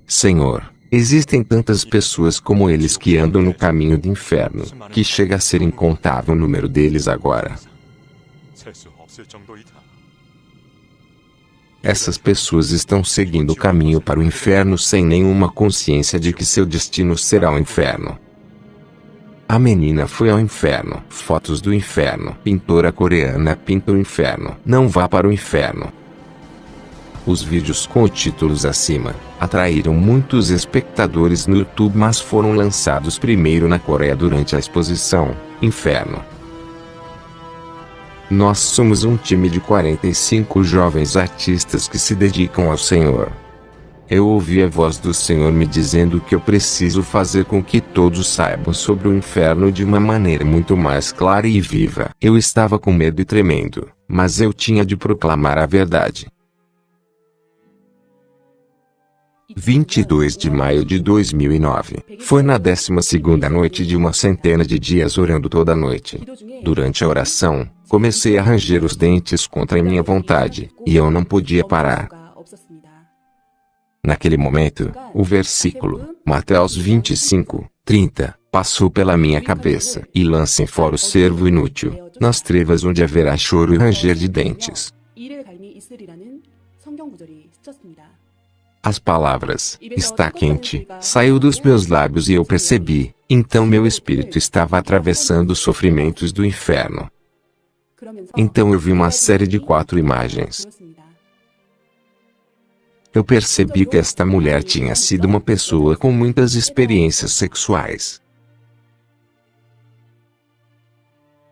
Senhor, existem tantas pessoas como eles que andam no caminho do inferno, que chega a ser incontável o número deles agora. Essas pessoas estão seguindo o caminho para o inferno sem nenhuma consciência de que seu destino será o inferno. A menina foi ao inferno. Fotos do inferno. Pintora coreana pinta o inferno. Não vá para o inferno. Os vídeos com títulos acima atraíram muitos espectadores no YouTube, mas foram lançados primeiro na Coreia durante a exposição Inferno. Nós somos um time de 45 jovens artistas que se dedicam ao Senhor. Eu ouvi a voz do Senhor me dizendo que eu preciso fazer com que todos saibam sobre o inferno de uma maneira muito mais clara e viva. Eu estava com medo e tremendo, mas eu tinha de proclamar a verdade. 22 de maio de 2009. Foi na 12ª noite de uma centena de dias orando toda a noite. Durante a oração, comecei a ranger os dentes contra minha vontade, e eu não podia parar. Naquele momento, o versículo, Mateus 25:30, passou pela minha cabeça. E lancem fora o servo inútil, nas trevas onde haverá choro e ranger de dentes. As palavras, está quente, saiu dos meus lábios e eu percebi, então meu espírito estava atravessando os sofrimentos do inferno. Então eu vi uma série de 4 imagens. Eu percebi que esta mulher tinha sido uma pessoa com muitas experiências sexuais.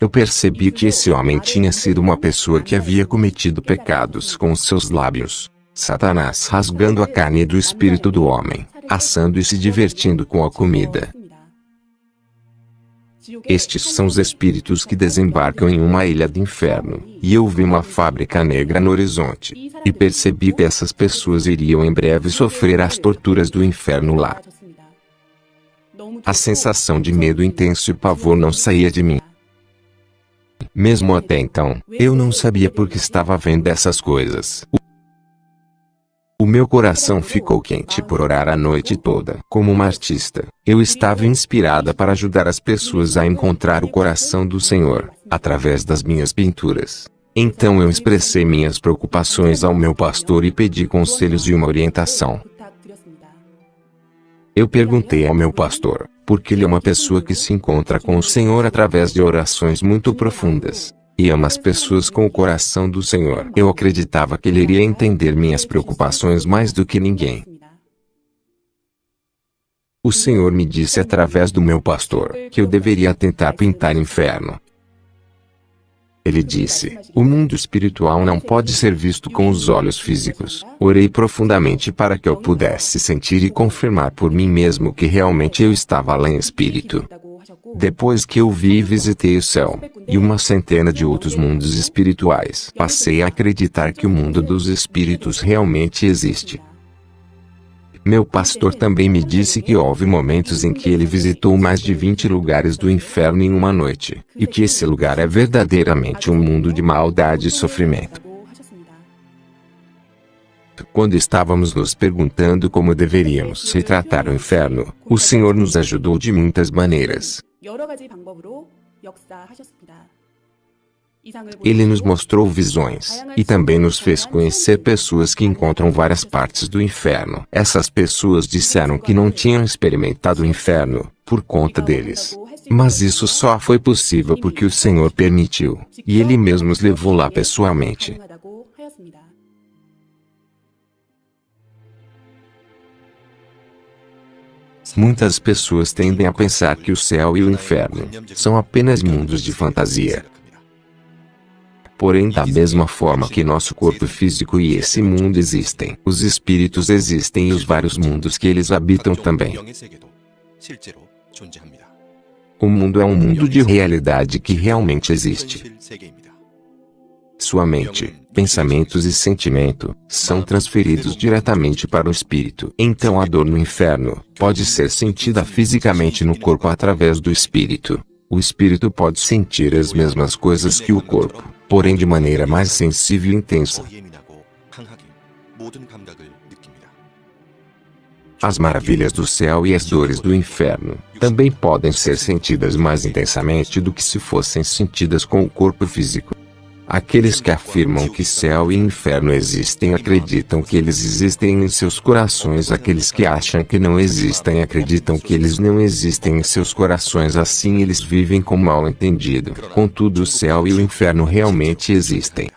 Eu percebi que esse homem tinha sido uma pessoa que havia cometido pecados com os seus lábios. Satanás rasgando a carne do espírito do homem, assando e se divertindo com a comida. Estes são os espíritos que desembarcam em uma ilha do inferno, e eu vi uma fábrica negra no horizonte, e percebi que essas pessoas iriam em breve sofrer as torturas do inferno lá. A sensação de medo intenso e pavor não saía de mim. Mesmo até então, eu não sabia por que estava vendo essas coisas. O meu coração ficou quente por orar a noite toda. Como uma artista, eu estava inspirada para ajudar as pessoas a encontrar o coração do Senhor, através das minhas pinturas. Então eu expressei minhas preocupações ao meu pastor e pedi conselhos e uma orientação. Eu perguntei ao meu pastor, porque ele é uma pessoa que se encontra com o Senhor através de orações muito profundas. E ama as pessoas com o coração do Senhor. Eu acreditava que ele iria entender minhas preocupações mais do que ninguém. O Senhor me disse através do meu pastor, que eu deveria tentar pintar inferno. Ele disse, o mundo espiritual não pode ser visto com os olhos físicos. Orei profundamente para que eu pudesse sentir e confirmar por mim mesmo que realmente eu estava lá em espírito. Depois que eu vi e visitei o céu, e uma centena de outros mundos espirituais, passei a acreditar que o mundo dos espíritos realmente existe. Meu pastor também me disse que houve momentos em que ele visitou mais de 20 lugares do inferno em uma noite, e que esse lugar é verdadeiramente um mundo de maldade e sofrimento. Quando estávamos nos perguntando como deveríamos retratar o inferno, o Senhor nos ajudou de muitas maneiras. Ele nos mostrou visões, e também nos fez conhecer pessoas que encontram várias partes do inferno. Essas pessoas disseram que não tinham experimentado o inferno, por conta deles. Mas isso só foi possível porque o Senhor permitiu, e Ele mesmo os levou lá pessoalmente. Muitas pessoas tendem a pensar que o céu e o inferno são apenas mundos de fantasia. Porém, da mesma forma que nosso corpo físico e esse mundo existem, os espíritos existem e os vários mundos que eles habitam também. O mundo é um mundo de realidade que realmente existe. Sua mente, pensamentos e sentimento são transferidos diretamente para o espírito. Então a dor no inferno pode ser sentida fisicamente no corpo através do espírito. O espírito pode sentir as mesmas coisas que o corpo, porém de maneira mais sensível e intensa. As maravilhas do céu e as dores do inferno também podem ser sentidas mais intensamente do que se fossem sentidas com o corpo físico. Aqueles que afirmam que céu e inferno existem acreditam que eles existem em seus corações. Aqueles que acham que não existem acreditam que eles não existem em seus corações. Assim eles vivem com mal entendido. Contudo, o céu e o inferno realmente existem.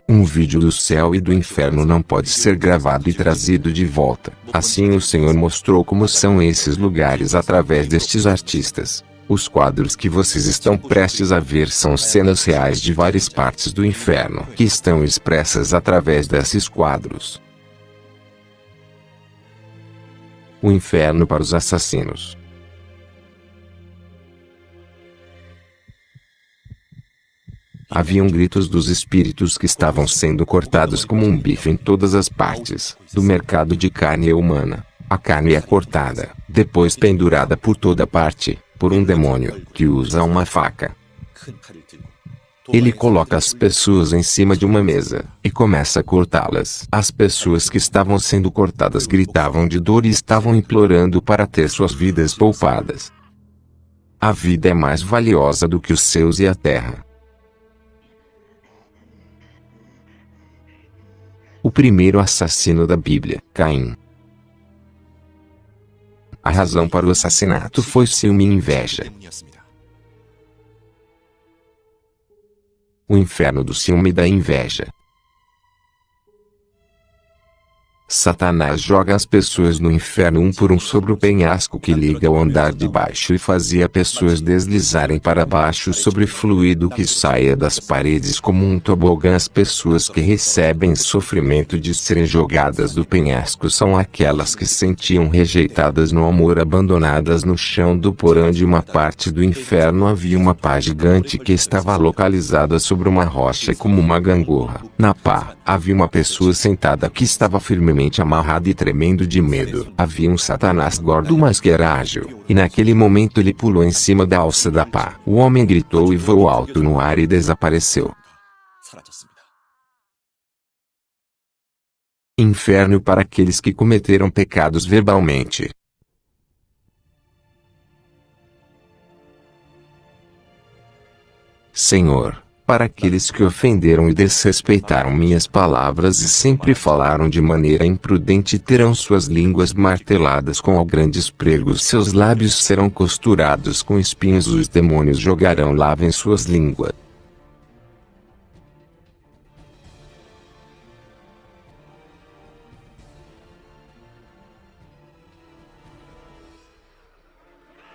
Um vídeo do céu e do inferno não pode ser gravado e trazido de volta. Assim o Senhor mostrou como são esses lugares através destes artistas. Os quadros que vocês estão prestes a ver são cenas reais de várias partes do inferno que estão expressas através desses quadros. O inferno para os assassinos. Haviam gritos dos espíritos que estavam sendo cortados como um bife em todas as partes do mercado de carne humana. A carne é cortada, depois pendurada por toda parte, por um demônio que usa uma faca. Ele coloca as pessoas em cima de uma mesa e começa a cortá-las. As pessoas que estavam sendo cortadas gritavam de dor e estavam implorando para ter suas vidas poupadas. A vida é mais valiosa do que os céus e a terra. O primeiro assassino da Bíblia, Caim. A razão para o assassinato foi ciúme e inveja. O inferno do ciúme e da inveja. Satanás joga as pessoas no inferno um por um sobre o penhasco que liga ao andar de baixo e fazia pessoas deslizarem para baixo sobre fluido que saia das paredes como um tobogã. As pessoas que recebem sofrimento de serem jogadas do penhasco são aquelas que se sentiam rejeitadas no amor, abandonadas no chão do porão de uma parte do inferno. Havia uma pá gigante que estava localizada sobre uma rocha como uma gangorra. Na pá, havia uma pessoa sentada que estava firmemente amarrado e tremendo de medo. Havia um Satanás gordo mas que era ágil, e naquele momento ele pulou em cima da alça da pá. O homem gritou e voou alto no ar e desapareceu. Inferno para aqueles que cometeram pecados verbalmente. Senhor, para aqueles que ofenderam e desrespeitaram minhas palavras e sempre falaram de maneira imprudente, terão suas línguas marteladas com grandes pregos, seus lábios serão costurados com espinhos, os demônios jogarão lava em suas línguas.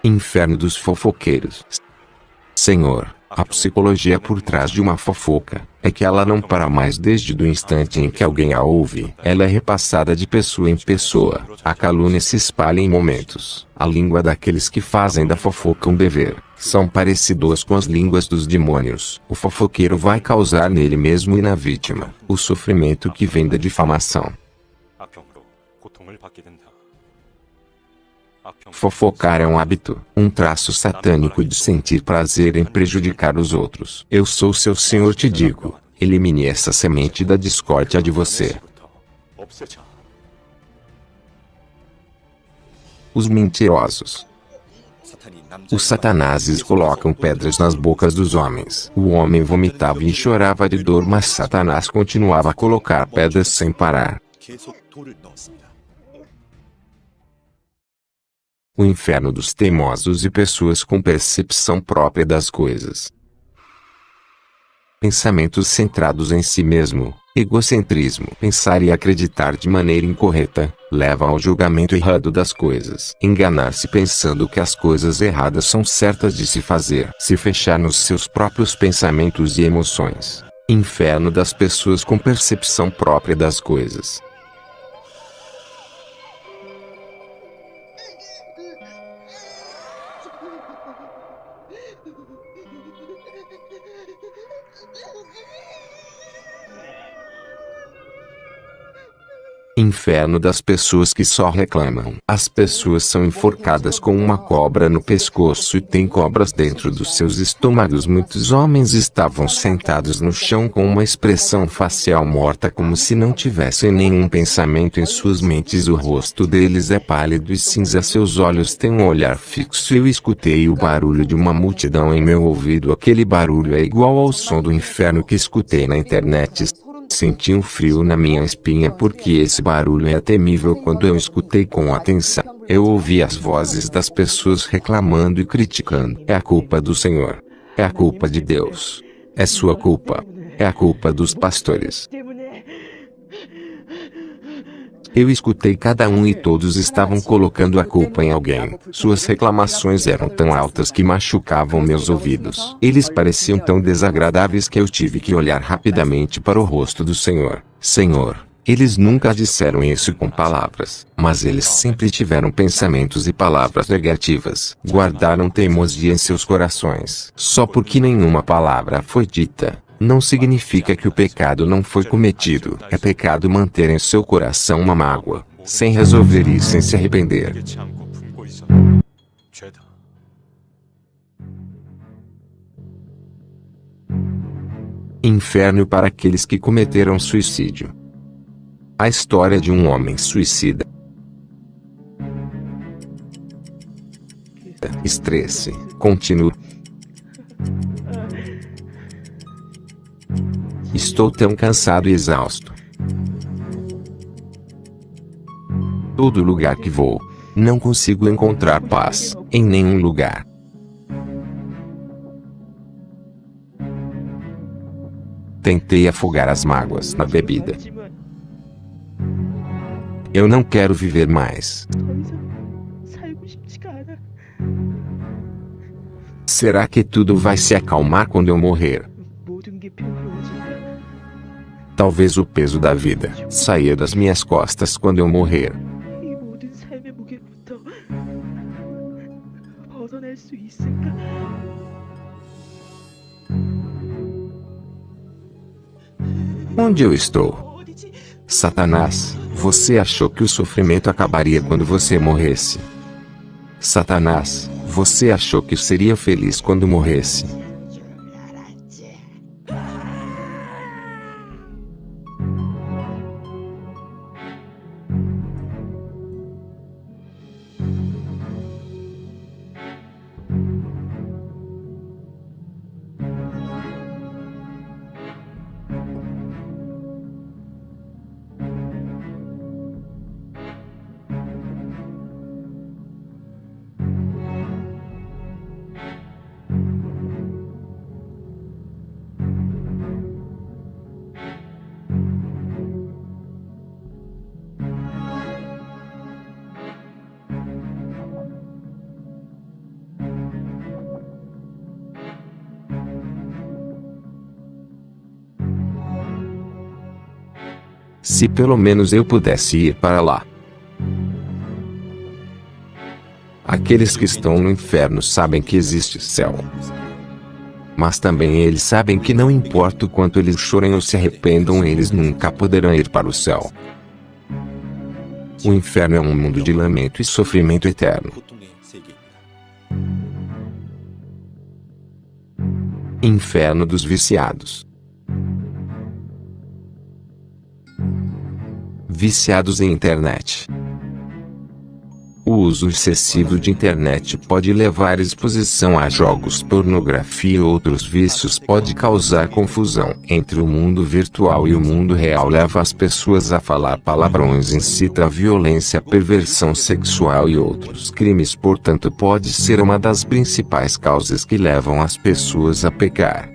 Inferno dos fofoqueiros. Senhor, a psicologia por trás de uma fofoca é que ela não para mais desde o instante em que alguém a ouve. Ela é repassada de pessoa em pessoa. A calúnia se espalha em momentos. A língua daqueles que fazem da fofoca um dever são parecidas com as línguas dos demônios. O fofoqueiro vai causar nele mesmo e na vítima o sofrimento que vem da difamação. Fofocar é um hábito, um traço satânico de sentir prazer em prejudicar os outros. Eu sou seu Senhor, te digo, elimine essa semente da discórdia de você. Os mentirosos. Os satanases colocam pedras nas bocas dos homens. O homem vomitava e chorava de dor, mas Satanás continuava a colocar pedras sem parar. O inferno dos teimosos e pessoas com percepção própria das coisas. Pensamentos centrados em si mesmo, egocentrismo. Pensar e acreditar de maneira incorreta leva ao julgamento errado das coisas. Enganar-se pensando que as coisas erradas são certas de se fazer. Se fechar nos seus próprios pensamentos e emoções. Inferno das pessoas com percepção própria das coisas. Inferno das pessoas que só reclamam. As pessoas são enforcadas com uma cobra no pescoço e têm cobras dentro dos seus estômagos. Muitos homens estavam sentados no chão com uma expressão facial morta, como se não tivessem nenhum pensamento em suas mentes. O rosto deles é pálido e cinza, seus olhos têm um olhar fixo. Eu escutei o barulho de uma multidão em meu ouvido. Aquele barulho é igual ao som do inferno que escutei na internet. Senti um frio na minha espinha porque esse barulho é temível. Quando eu escutei com atenção, eu ouvi as vozes das pessoas reclamando e criticando. É a culpa do Senhor. É a culpa de Deus. É sua culpa. É a culpa dos pastores. Eu escutei cada um e todos estavam colocando a culpa em alguém. Suas reclamações eram tão altas que machucavam meus ouvidos. Eles pareciam tão desagradáveis que eu tive que olhar rapidamente para o rosto do Senhor. Senhor, eles nunca disseram isso com palavras, mas eles sempre tiveram pensamentos e palavras negativas. Guardaram teimosia em seus corações. Só porque nenhuma palavra foi dita, não significa que o pecado não foi cometido. É pecado manter em seu coração uma mágoa, sem resolver e sem se arrepender. Inferno para aqueles que cometeram suicídio. A história de um homem suicida. Estresse contínuo. Estou tão cansado e exausto. Todo lugar que vou, não consigo encontrar paz, em nenhum lugar. Tentei afogar as mágoas na bebida. Eu não quero viver mais. Será que tudo vai se acalmar quando eu morrer? Talvez o peso da vida saia das minhas costas quando eu morrer. Onde eu estou? Satanás, você achou que o sofrimento acabaria quando você morresse? Satanás, você achou que seria feliz quando morresse? Se pelo menos eu pudesse ir para lá. Aqueles que estão no inferno sabem que existe céu. Mas também eles sabem que não importa o quanto eles chorem ou se arrependam, eles nunca poderão ir para o céu. O inferno é um mundo de lamento e sofrimento eterno. Inferno dos viciados. Viciados em internet. O uso excessivo de internet pode levar à exposição a jogos, pornografia e outros vícios. Pode causar confusão entre o mundo virtual e o mundo real. Leva as pessoas a falar palavrões, incita a violência, perversão sexual e outros crimes. Portanto, pode ser uma das principais causas que levam as pessoas a pecar.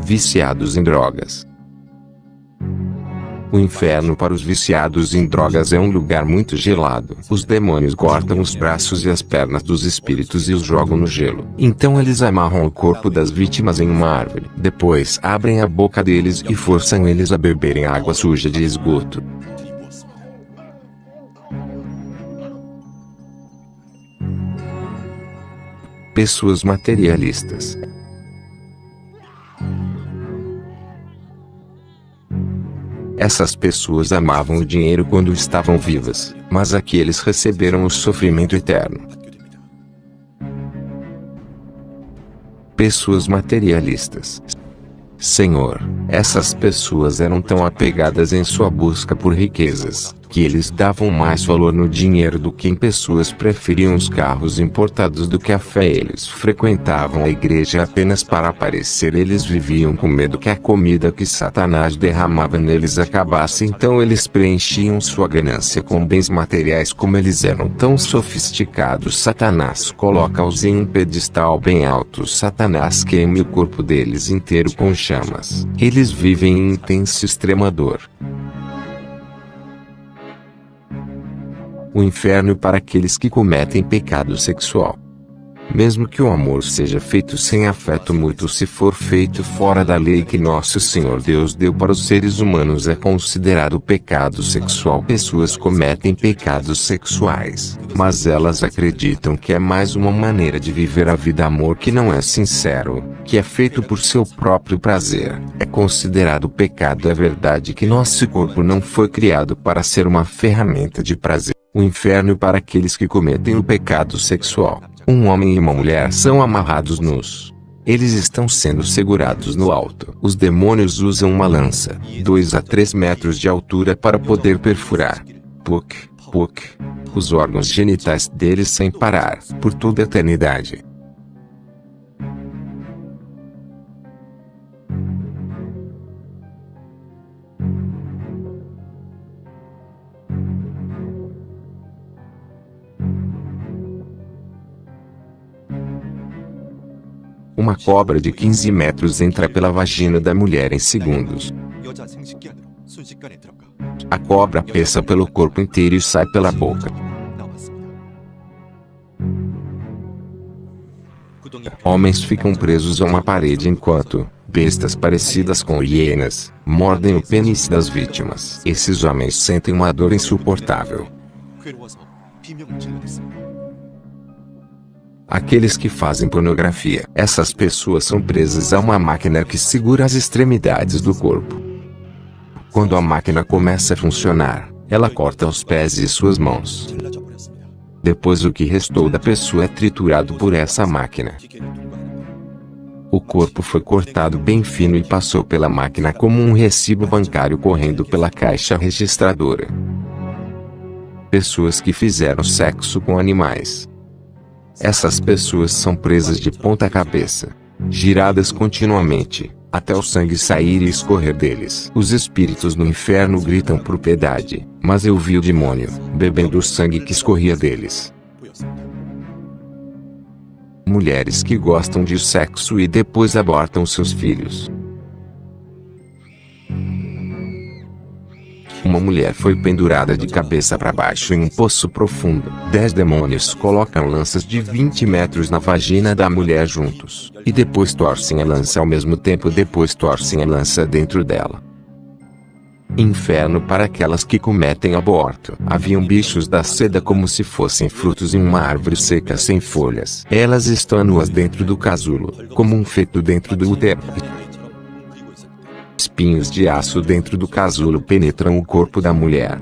Viciados em drogas. O inferno para os viciados em drogas é um lugar muito gelado. Os demônios cortam os braços e as pernas dos espíritos e os jogam no gelo. Então eles amarram o corpo das vítimas em uma árvore. Depois abrem a boca deles e forçam eles a beberem água suja de esgoto. Pessoas materialistas. Essas pessoas amavam o dinheiro quando estavam vivas, mas aqui eles receberam o sofrimento eterno. Pessoas materialistas. Senhor, essas pessoas eram tão apegadas em sua busca por riquezas, que eles davam mais valor no dinheiro do que em pessoas, preferiam os carros importados do que a fé. Eles frequentavam a igreja apenas para aparecer. Eles viviam com medo que a comida que Satanás derramava neles acabasse, então eles preenchiam sua ganância com bens materiais. Como eles eram tão sofisticados, Satanás coloca-os em um pedestal bem alto. Satanás queima o corpo deles inteiro com chamas. Eles vivem em intensa extrema dor. O inferno para aqueles que cometem pecado sexual. Mesmo que o amor seja feito sem afeto mútuo, se for feito fora da lei que nosso Senhor Deus deu para os seres humanos, é considerado pecado sexual. Pessoas cometem pecados sexuais, mas elas acreditam que é mais uma maneira de viver a vida. Amor que não é sincero, que é feito por seu próprio prazer, é considerado pecado. É verdade que nosso corpo não foi criado para ser uma ferramenta de prazer. O inferno para aqueles que cometem o pecado sexual. Um homem e uma mulher são amarrados nus. Eles estão sendo segurados no alto. Os demônios usam uma lança, 2 a 3 metros de altura, para poder perfurar os órgãos genitais deles sem parar, por toda a eternidade. Uma cobra de 15 metros entra pela vagina da mulher em segundos. A cobra passa pelo corpo inteiro e sai pela boca. Homens ficam presos a uma parede enquanto bestas parecidas com hienas mordem o pênis das vítimas. Esses homens sentem uma dor insuportável. Aqueles que fazem pornografia. Essas pessoas são presas a uma máquina que segura as extremidades do corpo. Quando a máquina começa a funcionar, ela corta os pés e suas mãos. Depois o que restou da pessoa é triturado por essa máquina. O corpo foi cortado bem fino e passou pela máquina como um recibo bancário correndo pela caixa registradora. Pessoas que fizeram sexo com animais. Essas pessoas são presas de ponta cabeça, giradas continuamente, até o sangue sair e escorrer deles. Os espíritos no inferno gritam por piedade, mas eu vi o demônio, bebendo o sangue que escorria deles. Mulheres que gostam de sexo e depois abortam seus filhos. Uma mulher foi pendurada de cabeça para baixo em um poço profundo. 10 demônios colocam lanças de 20 metros na vagina da mulher juntos, e depois torcem a lança ao mesmo tempo. Depois torcem a lança dentro dela. Inferno para aquelas que cometem aborto. Haviam bichos da seda como se fossem frutos em uma árvore seca sem folhas. Elas estão nuas dentro do casulo, como um feto dentro do útero. Espinhos de aço dentro do casulo penetram o corpo da mulher.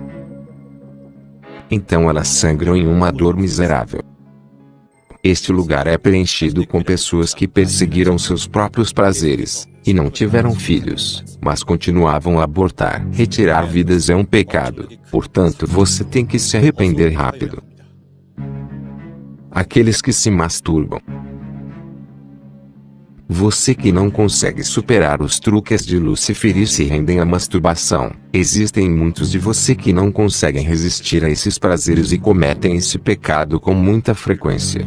Então elas sangram em uma dor miserável. Este lugar é preenchido com pessoas que perseguiram seus próprios prazeres, e não tiveram filhos, mas continuavam a abortar. Retirar vidas é um pecado, portanto você tem que se arrepender rápido. Aqueles que se masturbam. Você que não consegue superar os truques de Lúcifer e se rendem à masturbação. Existem muitos de você que não conseguem resistir a esses prazeres e cometem esse pecado com muita frequência.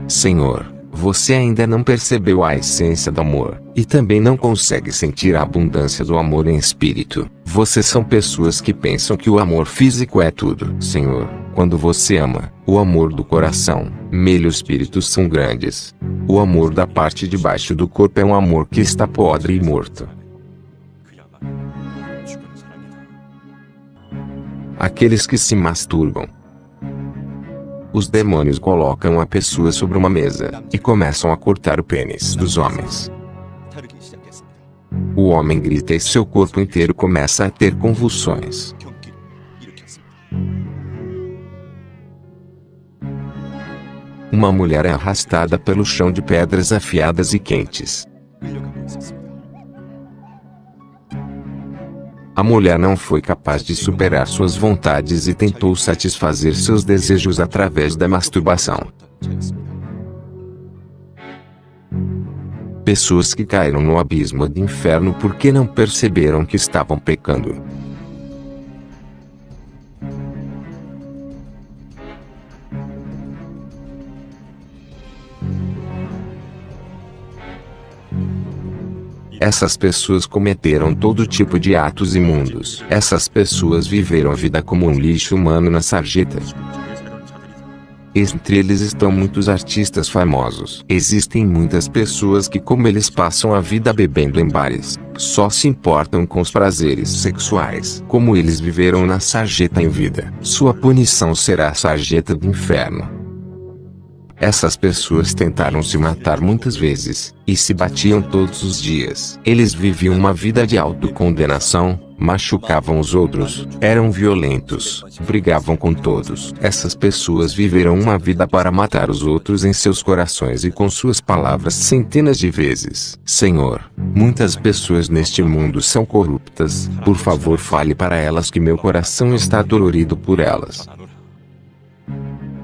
Senhor, você ainda não percebeu a essência do amor, e também não consegue sentir a abundância do amor em espírito. Vocês são pessoas que pensam que o amor físico é tudo. Senhor, quando você ama, o amor do coração, e espíritos são grandes. O amor da parte de baixo do corpo é um amor que está podre e morto. Aqueles que se masturbam. Os demônios colocam a pessoa sobre uma mesa, e começam a cortar o pênis dos homens. O homem grita e seu corpo inteiro começa a ter convulsões. Uma mulher é arrastada pelo chão de pedras afiadas e quentes. A mulher não foi capaz de superar suas vontades e tentou satisfazer seus desejos através da masturbação. Pessoas que caíram no abismo do inferno porque não perceberam que estavam pecando. Essas pessoas cometeram todo tipo de atos imundos. Essas pessoas viveram a vida como um lixo humano na sarjeta. Entre eles estão muitos artistas famosos. Existem muitas pessoas que, como eles passam a vida bebendo em bares, só se importam com os prazeres sexuais. Como eles viveram na sarjeta em vida, sua punição será a sarjeta do inferno. Essas pessoas tentaram se matar muitas vezes, e se batiam todos os dias. Eles viviam uma vida de autocondenação, machucavam os outros, eram violentos, brigavam com todos. Essas pessoas viveram uma vida para matar os outros em seus corações e com suas palavras centenas de vezes. Senhor, muitas pessoas neste mundo são corruptas, por favor fale para elas que meu coração está dolorido por elas.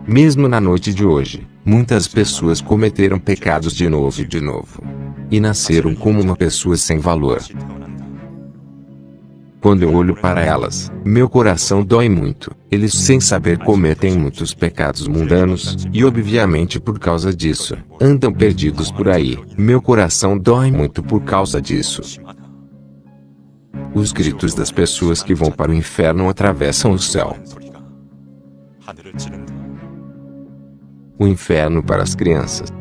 Mesmo na noite de hoje, muitas pessoas cometeram pecados de novo e de novo. E nasceram como uma pessoa sem valor. Quando eu olho para elas, meu coração dói muito. Eles sem saber cometem muitos pecados mundanos, e obviamente por causa disso, andam perdidos por aí. Meu coração dói muito por causa disso. Os gritos das pessoas que vão para o inferno atravessam o céu. O inferno para as crianças.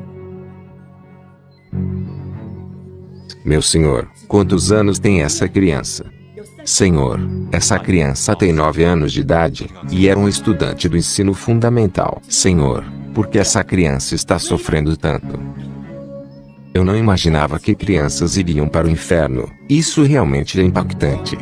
Meu Senhor, quantos anos tem essa criança? Senhor, essa criança tem 9 anos de idade, e era um estudante do ensino fundamental. Senhor, por que essa criança está sofrendo tanto? Eu não imaginava que crianças iriam para o inferno. Isso realmente é impactante.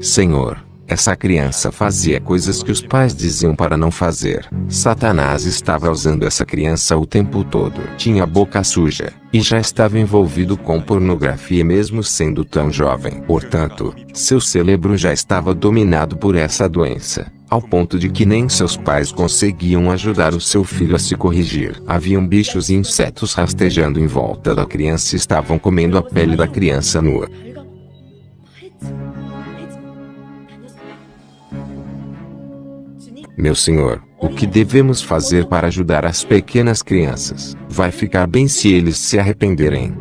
Senhor, essa criança fazia coisas que os pais diziam para não fazer. Satanás estava usando essa criança o tempo todo. Tinha a boca suja, e já estava envolvido com pornografia mesmo sendo tão jovem. Portanto, seu cérebro já estava dominado por essa doença, ao ponto de que nem seus pais conseguiam ajudar o seu filho a se corrigir. Haviam bichos e insetos rastejando em volta da criança e estavam comendo a pele da criança nua. Meu Senhor, o que devemos fazer para ajudar as pequenas crianças? Vai ficar bem se eles se arrependerem.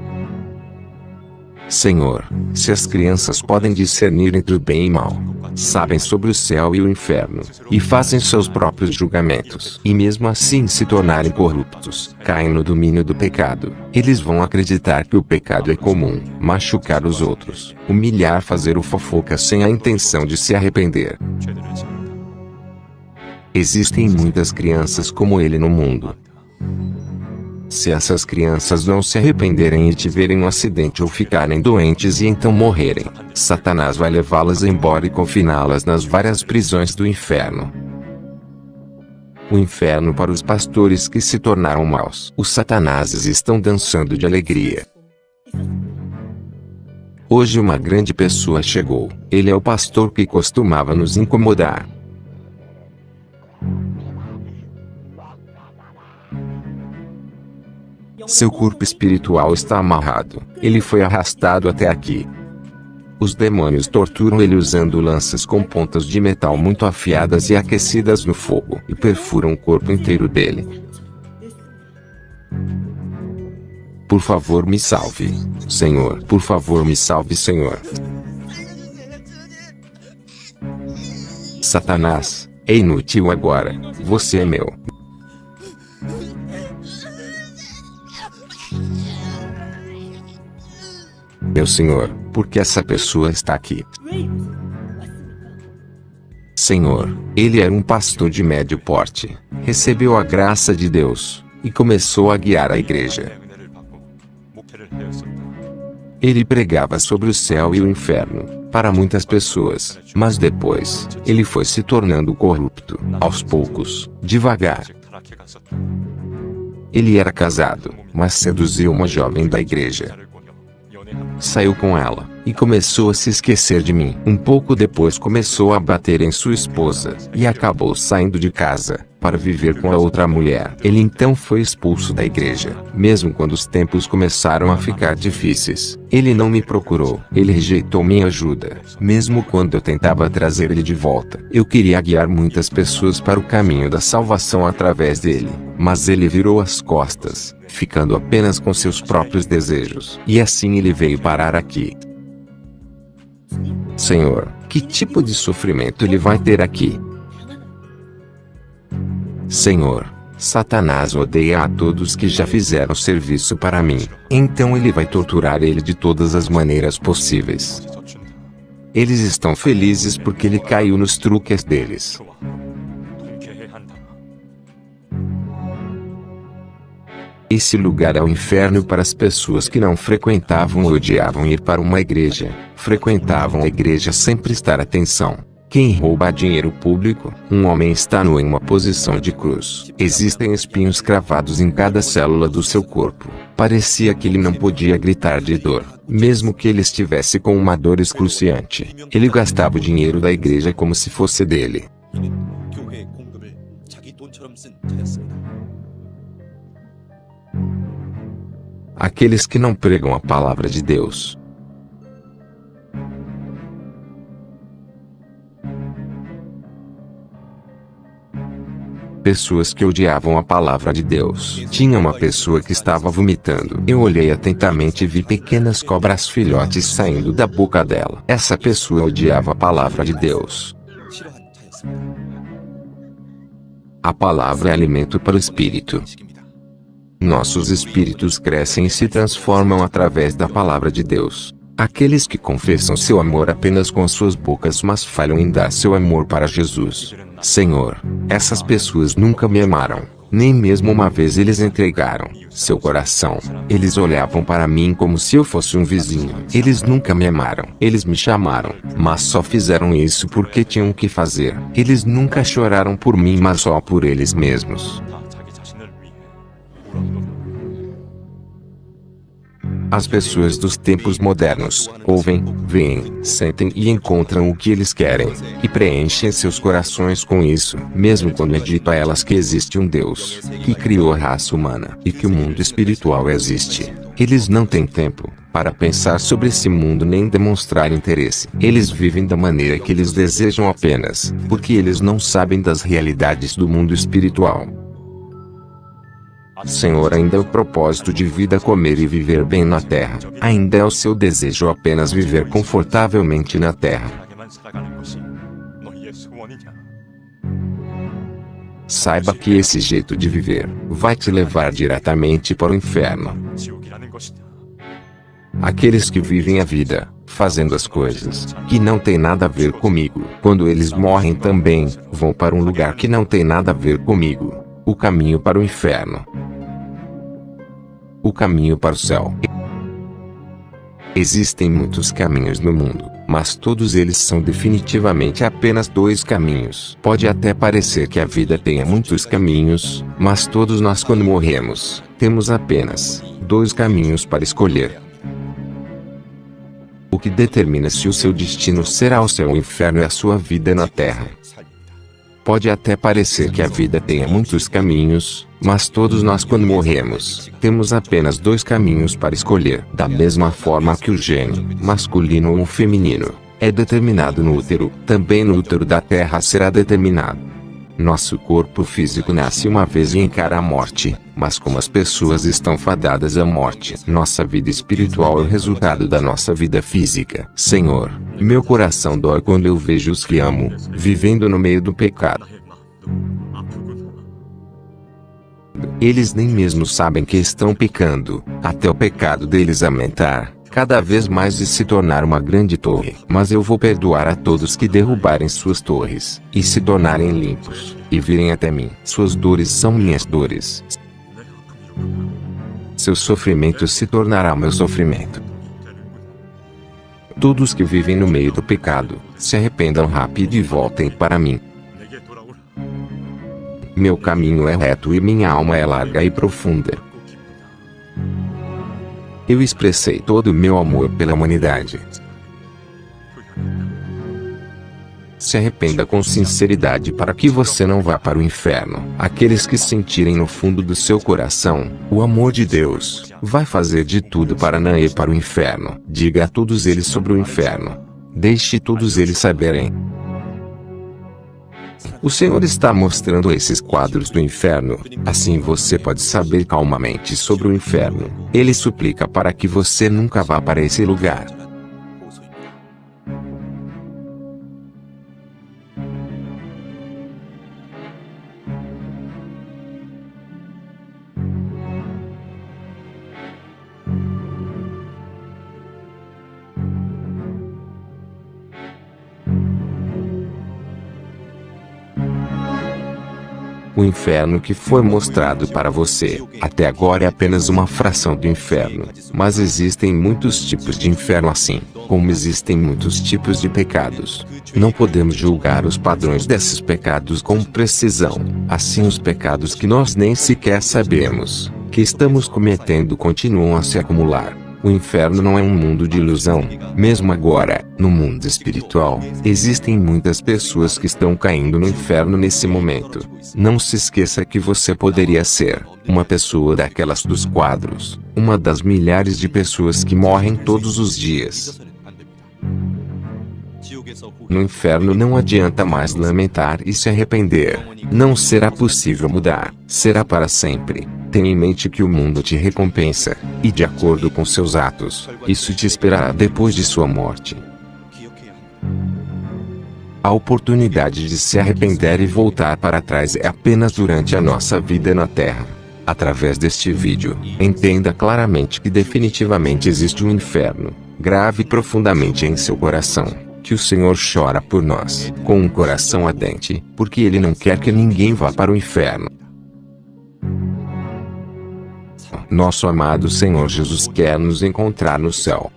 Senhor, se as crianças podem discernir entre o bem e o mal, sabem sobre o céu e o inferno, e fazem seus próprios julgamentos, e mesmo assim se tornarem corruptos, caem no domínio do pecado, eles vão acreditar que o pecado é comum, machucar os outros, humilhar, fazer o fofoca sem a intenção de se arrepender. Existem muitas crianças como ele no mundo. Se essas crianças não se arrependerem e tiverem um acidente ou ficarem doentes e então morrerem, Satanás vai levá-las embora e confiná-las nas várias prisões do inferno. O inferno para os pastores que se tornaram maus. Os satanases estão dançando de alegria. Hoje uma grande pessoa chegou. Ele é o pastor que costumava nos incomodar. Seu corpo espiritual está amarrado. Ele foi arrastado até aqui. Os demônios torturam ele usando lanças com pontas de metal muito afiadas e aquecidas no fogo e perfuram o corpo inteiro dele. Por favor, me salve, Senhor. Por favor, me salve, Senhor. Satanás, é inútil agora. Você é meu. Meu Senhor, por que essa pessoa está aqui? Senhor, ele era um pastor de médio porte, recebeu a graça de Deus, e começou a guiar a igreja. Ele pregava sobre o céu e o inferno, para muitas pessoas, mas depois, ele foi se tornando corrupto, aos poucos, devagar. Ele era casado, mas seduziu uma jovem da igreja. Saiu com ela, e começou a se esquecer de mim. Um pouco depois começou a bater em sua esposa, e acabou saindo de casa, para viver com a outra mulher. Ele então foi expulso da igreja. Mesmo quando os tempos começaram a ficar difíceis, ele não me procurou. Ele rejeitou minha ajuda. Mesmo quando eu tentava trazer ele de volta. Eu queria guiar muitas pessoas para o caminho da salvação através dele. Mas ele virou as costas, ficando apenas com seus próprios desejos. E assim ele veio parar aqui. Senhor, que tipo de sofrimento ele vai ter aqui? Senhor, Satanás odeia a todos que já fizeram serviço para mim. Então ele vai torturar ele de todas as maneiras possíveis. Eles estão felizes porque ele caiu nos truques deles. Esse lugar é o inferno para as pessoas que não frequentavam ou odiavam ir para uma igreja. Frequentavam a igreja sem prestar atenção. Quem rouba dinheiro público? Um homem está nu em uma posição de cruz. Existem espinhos cravados em cada célula do seu corpo. Parecia que ele não podia gritar de dor, mesmo que ele estivesse com uma dor excruciante. Ele gastava o dinheiro da igreja como se fosse dele. Aqueles que não pregam a palavra de Deus. Pessoas que odiavam a palavra de Deus. Tinha uma pessoa que estava vomitando. Eu olhei atentamente e vi pequenas cobras filhotes saindo da boca dela. Essa pessoa odiava a palavra de Deus. A palavra é alimento para o espírito. Nossos espíritos crescem e se transformam através da palavra de Deus. Aqueles que confessam seu amor apenas com suas bocas, mas falham em dar seu amor para Jesus. Senhor, essas pessoas nunca me amaram. Nem mesmo uma vez eles entregaram seu coração. Eles olhavam para mim como se eu fosse um vizinho. Eles nunca me amaram. Eles me chamaram, mas só fizeram isso porque tinham que fazer. Eles nunca choraram por mim, mas só por eles mesmos. As pessoas dos tempos modernos ouvem, veem, sentem e encontram o que eles querem, e preenchem seus corações com isso, mesmo quando é dito a elas que existe um Deus, que criou a raça humana, e que o mundo espiritual existe. Eles não têm tempo para pensar sobre esse mundo nem demonstrar interesse. Eles vivem da maneira que eles desejam apenas, porque eles não sabem das realidades do mundo espiritual. Senhor, ainda é o propósito de vida comer e viver bem na terra. Ainda é o seu desejo apenas viver confortavelmente na terra. Saiba que esse jeito de viver vai te levar diretamente para o inferno. Aqueles que vivem a vida, fazendo as coisas que não tem nada a ver comigo, quando eles morrem também, vão para um lugar que não tem nada a ver comigo. O caminho para o inferno. O caminho para o céu. Existem muitos caminhos no mundo, mas todos eles são definitivamente apenas dois caminhos. Pode até parecer que a vida tenha muitos caminhos, mas todos nós, quando morremos, temos apenas dois caminhos para escolher. O que determina se o seu destino será o céu ou o inferno é a sua vida na terra. Pode até parecer que a vida tenha muitos caminhos, mas todos nós, quando morremos, temos apenas dois caminhos para escolher. Da mesma forma que o gene, masculino ou feminino, é determinado no útero, também no útero da terra será determinado. Nosso corpo físico nasce uma vez e encara a morte, mas como as pessoas estão fadadas à morte, nossa vida espiritual é o resultado da nossa vida física. Senhor, meu coração dói quando eu vejo os que amo, vivendo no meio do pecado. Eles nem mesmo sabem que estão pecando, até o pecado deles aumentar cada vez mais e se tornar uma grande torre. Mas eu vou perdoar a todos que derrubarem suas torres, e se tornarem limpos, e virem até mim. Suas dores são minhas dores. Seu sofrimento se tornará meu sofrimento. Todos que vivem no meio do pecado, se arrependam rápido e voltem para mim. Meu caminho é reto e minha alma é larga e profunda. Eu expressei todo o meu amor pela humanidade. Se arrependa com sinceridade para que você não vá para o inferno. Aqueles que sentirem no fundo do seu coração o amor de Deus, vai fazer de tudo para não ir para o inferno. Diga a todos eles sobre o inferno. Deixe todos eles saberem. O Senhor está mostrando esses quadros do inferno, assim você pode saber calmamente sobre o inferno. Ele suplica para que você nunca vá para esse lugar. O inferno que foi mostrado para você, até agora é apenas uma fração do inferno. Mas existem muitos tipos de inferno assim, como existem muitos tipos de pecados. Não podemos julgar os padrões desses pecados com precisão. Assim os pecados que nós nem sequer sabemos que estamos cometendo continuam a se acumular. O inferno não é um mundo de ilusão. Mesmo agora, no mundo espiritual, existem muitas pessoas que estão caindo no inferno nesse momento. Não se esqueça que você poderia ser uma pessoa daquelas dos quadros, uma das milhares de pessoas que morrem todos os dias. No inferno não adianta mais lamentar e se arrepender. Não será possível mudar. Será para sempre. Tenha em mente que o mundo te recompensa, e de acordo com seus atos, isso te esperará depois de sua morte. A oportunidade de se arrepender e voltar para trás é apenas durante a nossa vida na Terra. Através deste vídeo, entenda claramente que definitivamente existe um inferno. Grave profundamente em seu coração que o Senhor chora por nós, com um coração ardente, porque Ele não quer que ninguém vá para o inferno. Nosso amado Senhor Jesus quer nos encontrar no céu.